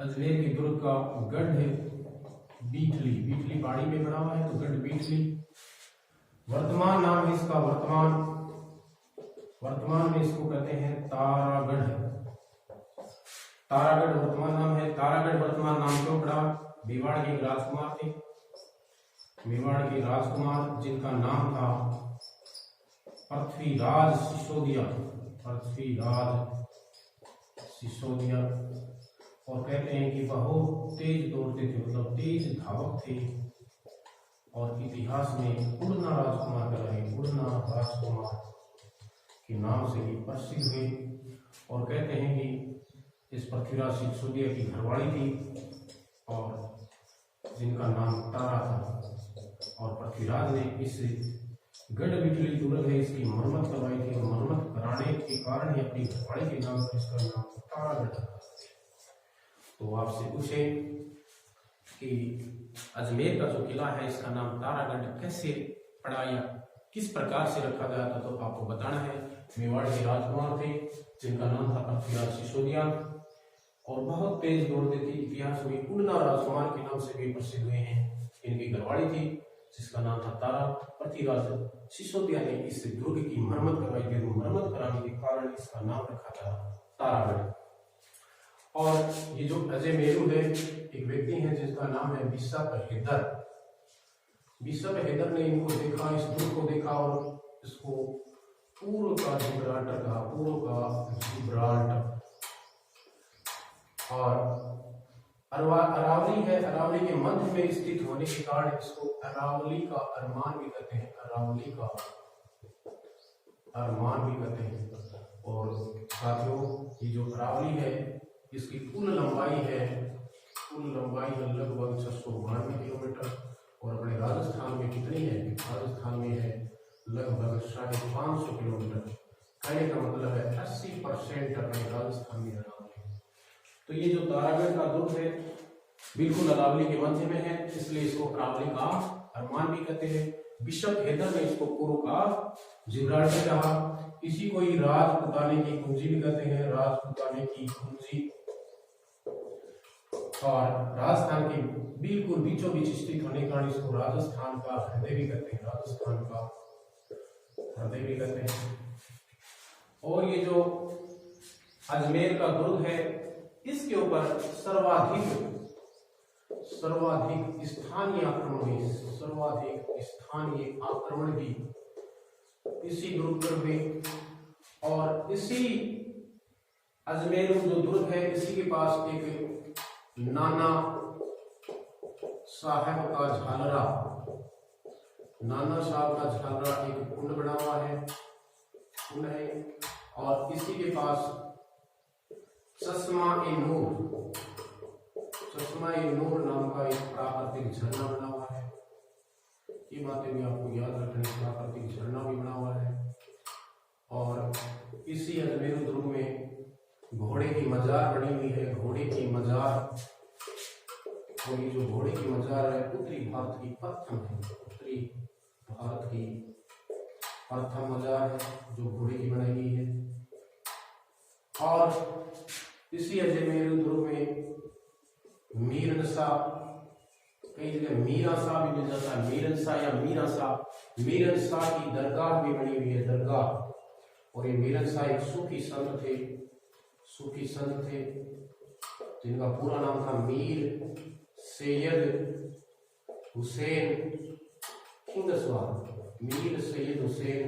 अजमेर के दुर्ग का गढ़ है बीठली, बीठली पहाड़ी में बना हुआ है तो गढ़ बीठली। वर्तमान नाम है इसका, वर्तमान में इसको कहते हैं तारागढ़। तारागढ़ वर्तमान नाम है। तारागढ़ वर्तमान नाम क्यों पड़ा? मेवाड़ के राजकुमार थे, मेवाड़ के राजकुमार जिनका नाम था पृथ्वीराज सिसोदिया, पृथ्वीराज सिसोदिया। और कहते हैं कि बहुत तेज दौड़ते थे, मतलब तेज धावक थे, और इतिहास में उड़ना राजकुमार कहलाए, उड़ना राजकुमार के नाम से ही प्रसिद्ध हुए। और कहते हैं कि इस पृथ्वीराज सिसोदिया की घरवाली थी और जिनका नाम तारा था। और पृथ्वीराज ने इस गढ़ बीठली दुर्ग है इसकी मरम्मत करवाई थी, और मरम्मत कराने के कारण ही अपनी घरवाली के नाम पर इसका नाम तारागढ़। तो आपसे पूछे कि अजमेर का जो किला है इसका नाम तारागढ़ कैसे पड़ा या किस प्रकार से रखा गया था, तो आपको बताना है। मेवाड़ के राजकुमार थे जिनका नाम था पृथ्वीराज सिसोदिया, और बहुत तेज दौड़ते थे। इतिहास में उड़ना राजकुमार के नाम से भी प्रसिद्ध हुए हैं। इनकी घरवाली थी जिसका नाम था तारा। पृथ्वीराज सिसोदिया ने इस दुर्ग की मरम्मत करवाई थी, मरम्मत कराने के कारण इसका नाम रखा था तारागढ़। और ये जो अजमेरू है, एक व्यक्ति है जिसका नाम है बिशप हैदर। बिशप हैदर ने इनको देखा, इस दुर्ग को देखा, और इसको पूर्व का जिब्राल्टर कहा, पूर्व का जिब्राल्टर। और अरावली है, अरावली के मध्य में स्थित होने के कारण इसको अरावली का अरमान भी कहते हैं, अरावली का अरमान भी कहते हैं। और साथियों, ये जो अरावली है इसकी कुल लंबाई है लगभग 692 किलोमीटर, और अपने राजस्थान में कितनी है? राजस्थान में है लगभग 550 किलोमीटर। कहने का मतलब है 80% अपने राजस्थान में अरावली। तो ये जो तारागढ़ का दुर्ग है बिल्कुल अरावली के मध्य में है, इसलिए इसको अरावली का अरमान भी कहते हैं। बिशप हैदर ने इसको पूर्व का जिब्राल्टर कहा। इसी को ही राजपुताने की कुंजी भी कहते हैं, राजपुताने की कुंजी। और राजस्थान के बिल्कुल बीचों बीच स्थित होने के कारण इसको राजस्थान का हृदय भी कहते हैं, राजस्थान का हृदय भी कहते हैं। और ये जो अजमेर का दुर्ग है इसके ऊपर सर्वाधिक स्थानीय आक्रमण हुए, सर्वाधिक स्थानीय आक्रमण भी इसी दुर्ग पर हुए। और इसी अजमेर जो दुर्ग है इसी के पास एक नाना साहब का झालरा, नाना साहब का झालरा एक कुंड बना हुआ है, कुंड है। और इसी के पास चश्मा-ए-नूर नाम का एक प्राकृतिक झरना बना हुआ है। ये बातें भी आपको याद रखनी, प्राकृतिक झरना भी बना हुआ है। और इसी अजमेर दुर्ग में घोड़े की मजार बनी हुई है, घोड़े की मजार। और ये जो घोड़े की मजार है उत्तरी भारत की प्रथम है, उत्तरी भारत की प्रथम मजार है जो घोड़े की बनाई गई है। और इसी अजमेर दुर्ग में मीरनसा, कई जगह मीरासा भी मिल जाता है, मीरनसा या मीरासा, मीरनसा की दरगाह भी बनी हुई है, दरगाह। और ये मीरनसा एक सूफी संत थे जिनका पूरा नाम था मीर सैयद हुसैन खिंगसवार। मीर सैयद हुसैन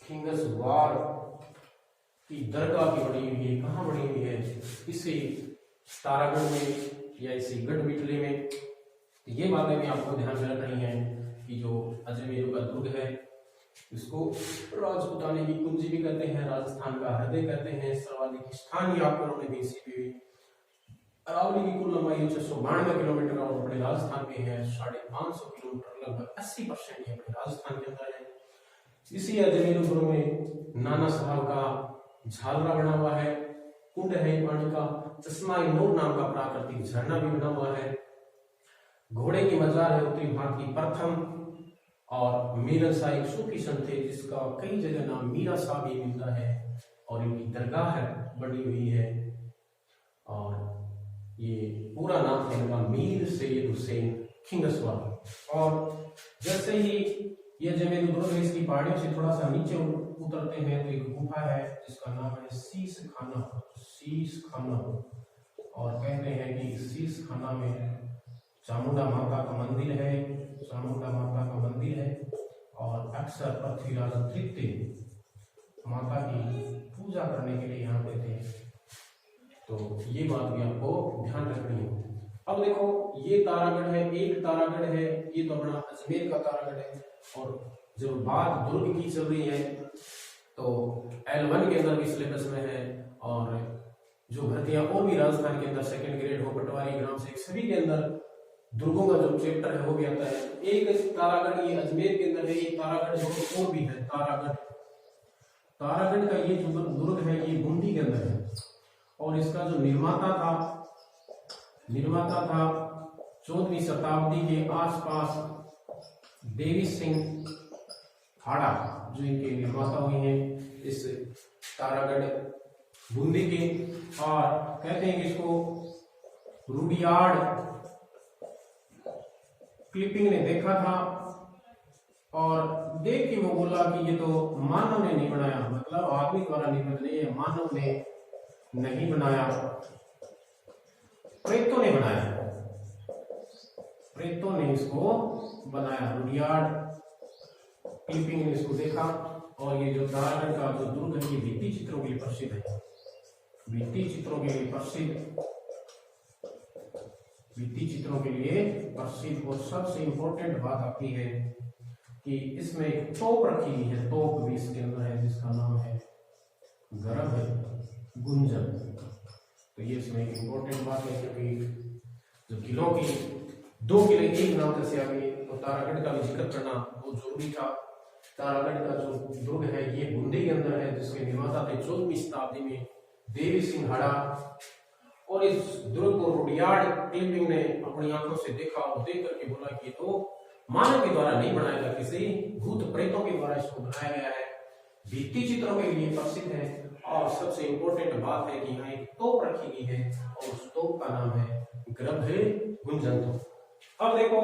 खिंगसवार की दरगाह की बनी हुई है। कहाँ बनी हुई है? इसी तारागढ़ में या इसी गढ़ बीठली में। ये बातें भी आपको ध्यान में रखनी है कि जो अजमेर का दुर्ग है इसको राजपुताने की कुंजी भी कहते हैं, राजस्थान का हृदय कहते हैं। सर्वाधिक स्थानीय आक्रमण भी इसी पे। अरावली की कुल लंबाई 692 किलोमीटर और अपने राजस्थान में है 550 किलोमीटर, लगभग 80% ही अपने राजस्थान के अंदर है। इसी अजमेर दुर्ग में नाना साहब का झालरा बना हुआ है, कुंड है पानी का। चश्मा-ए-नूर नाम का प्राकृतिक झरना भी बना हुआ है। घोड़े की मजार है उत्तरी भारत की प्रथम। और मीरनसा एक सूफी संत थे जिसका कई जगह नाम मीरासा भी मिलता है, और इनकी दरगाह बनी हुई है। और पूरा नाम है इनका मीर सैयद हुसैन खिंगसवार। और जैसे ही ये जमीन दुर्ग है, इसकी पहाड़ियों से थोड़ा सा नीचे उतरते हैं तो एक गुफा है जिसका नाम है शीश खाना। शीश खाना, और कहते हैं कि शीश खाना में चामुंडा माता का मंदिर है। चामुंडा माता का मंदिर है और अक्सर पृथ्वीराज तृतीय माता की पूजा करने के लिए यहाँ पे थे। तो ये बात भी आपको ध्यान रखनी है। अब देखो ये तारागढ़ है, एक तारागढ़ है, ये तो अपना अजमेर का तारागढ़ है। और जब बात दुर्ग की चल रही है तो L1 के अंदर भी सिलेबस में है, और जो भर्तियां और भी राजस्थान के अंदर सेकंड ग्रेड हो, पटवारी, ग्राम सेवक, सभी के अंदर दुर्गों का जो चैप्टर है वो भी आता है। एक तारागढ़ ये अजमेर के अंदर है, ये तारागढ़ जो और भी है तारागढ़। तारागढ़ का ये जो दुर्ग है ये बूंदी के अंदर है, और इसका जो निर्माता था 14वीं शताब्दी के आसपास देवी सिंह हाड़ा, जो इनके निर्माता हुए हैं इस तारागढ़ बूंदी के। और कहते हैं कि इसको रुडियार्ड क्लिपिंग ने देखा था, और देख के वो बोला कि ये तो मानव ने नहीं बनाया, मतलब आदमी द्वारा निर्मित नहीं है, मानव ने नहीं बनाया, प्रेतों ने बनाया, प्रेतों ने इसको बनाया। रुडियार्ड क्लिपिंग ने इसको देखा। और ये जो तारागढ़ का जो दुर्ग है ये भित्ति चित्रों के लिए प्रसिद्ध है, भित्ति चित्रों के लिए प्रसिद्ध, भित्ति चित्रों के लिए प्रसिद्ध। और सबसे इंपॉर्टेंट बात आती है कि इसमें एक तोप रखी हुई है, तोप भी इसके अंदर है जिसका नाम है गर्भ गुंजन। तो ये इसमें एक इंपॉर्टेंट बात है, क्योंकि जो किलों की 2 किले एक नाम से आगे, तो तारागढ़ का भी जिक्र करना बहुत जरूरी था। तारागढ़ का जो दुर्ग है ये बूंदी के अंदर है, जिसके निर्माता थे 14वीं शताब्दी में देवी सिंह हाड़ा। और इस दुर्ग को रुडियार्ड क्लिपिंग ने अपनी आंखों से देखा, और देख करके बोला कि तो मानव के द्वारा नहीं बनाया गया, किसी भूत प्रेतों के द्वारा इसको बनाया गया है, भित्ति चित्रों के लिए प्रसिद्ध है। और सबसे इंपॉर्टेंट बात है कि यहाँ एक तोप रखी गई है, और उस तोप का नाम है गर्भ गुंजन तोप। अब देखो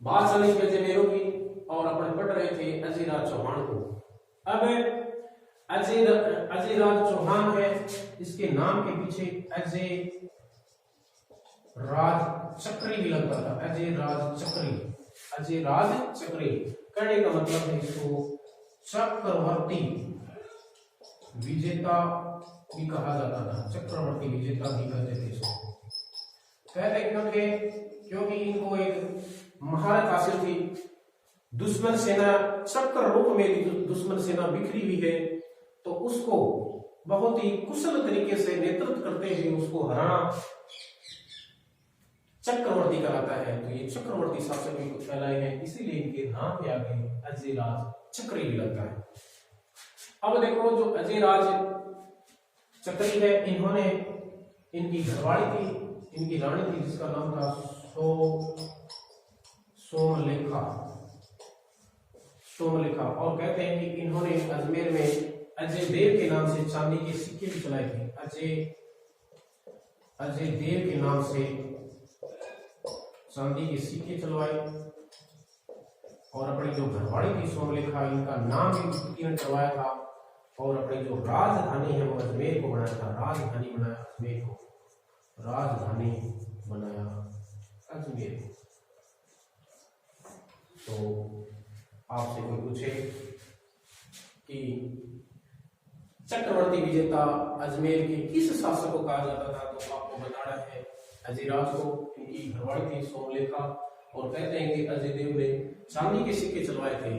बात चली अजमेरों की, और अपन पढ़ रहे थे अजयराज चौहान को। अब अजयराज चौहान है, इसके नाम के पीछे अजय राज चक्री भी लगता था, अजय राज चक्री, अजय राज चक्री। कहने का मतलब है इसको चक्रवर्ती विजेता भी कहा जाता था, चक्रवर्ती विजेता भी कहते थे इसको। कहते क्योंकि इनको एक महारत हासिल थी, दुश्मन सेना चक्र रूप में दुश्मन सेना बिखरी हुई है, तो उसको बहुत ही कुशल तरीके से नेतृत्व करते हुए उसको हराना चक्रवर्ती कहलाता है। तो ये चक्रवर्ती शासक भी कुछ कहलाए हैं, इसीलिए इनके नाम के आगे अजयराज चक्री भी लगता है। अब देखो जो अजयराज चक्री है, इन्होंने, इनकी घरवाली थी, इनकी रानी थी जिसका नाम था सोमलेखा। और कहते हैं कि इन्होंने अजमेर में अजय देव के नाम से चांदी के सिक्के भी चलाए थे। अजय देव के नाम से चांदी के सिक्के चलवाए, और अपनी जो घरवाली थी सोमलेखा, इनका नाम भी उत्कीर्ण करवाया था। और अपनी जो राजधानी है वो अजमेर को बनाया था, राजधानी बनाया अजमेर को, राजधानी बनाया अजमेर को। तो आपसे कोई पूछे कि चक्रवर्ती विजेता अजमेर के किस शासक को कहा जाता था, तो आपको बताना है अजयराज को, इनकी घरवाली थी सोमलेखा। और कहते हैं कि अजय देव ने चांदी के सिक्के चलवाए थे,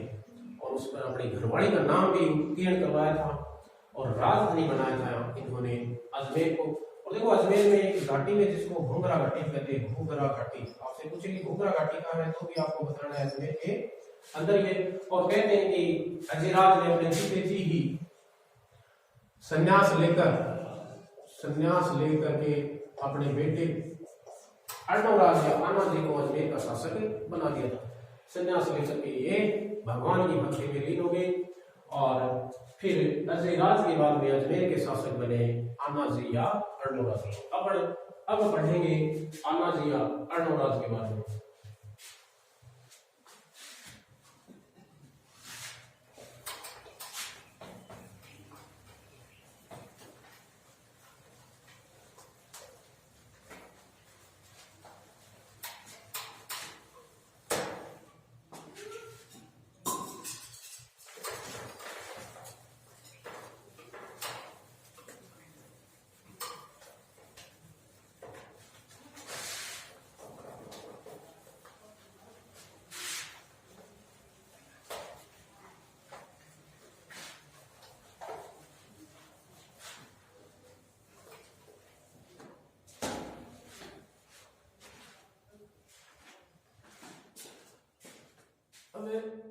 और उस पर अपनी घरवाली का नाम भी उत्कीर्ण करवाया था, और राजधानी बनाया था इन्होंने अजमेर को। और देखो अजमेर में एक घाटी में जिसको घुंघरा घाटी कहते हैं, घुंघरा घाटी। आपसे पूछेंगे घुंघरा घाटी कहाँ है, तो भी आपको बताना है अजमेर के अंदर ही है। और कहते हैं कि अजयराज ने अपने जीते जी ही संन्यास लेकर के अपने बेटे अर्णवराज या आनाजी को अजमेर का शासक बना दिया था। संन्यास लेकर के ये भगवान की भक्ति में लीन हो गए, और फिर अजयराज के बाद में अजमेर के शासक बने आनाजी या अर्णवराज। अब अब पढ़ेंगे अनाज या अनाज के बारे में। अब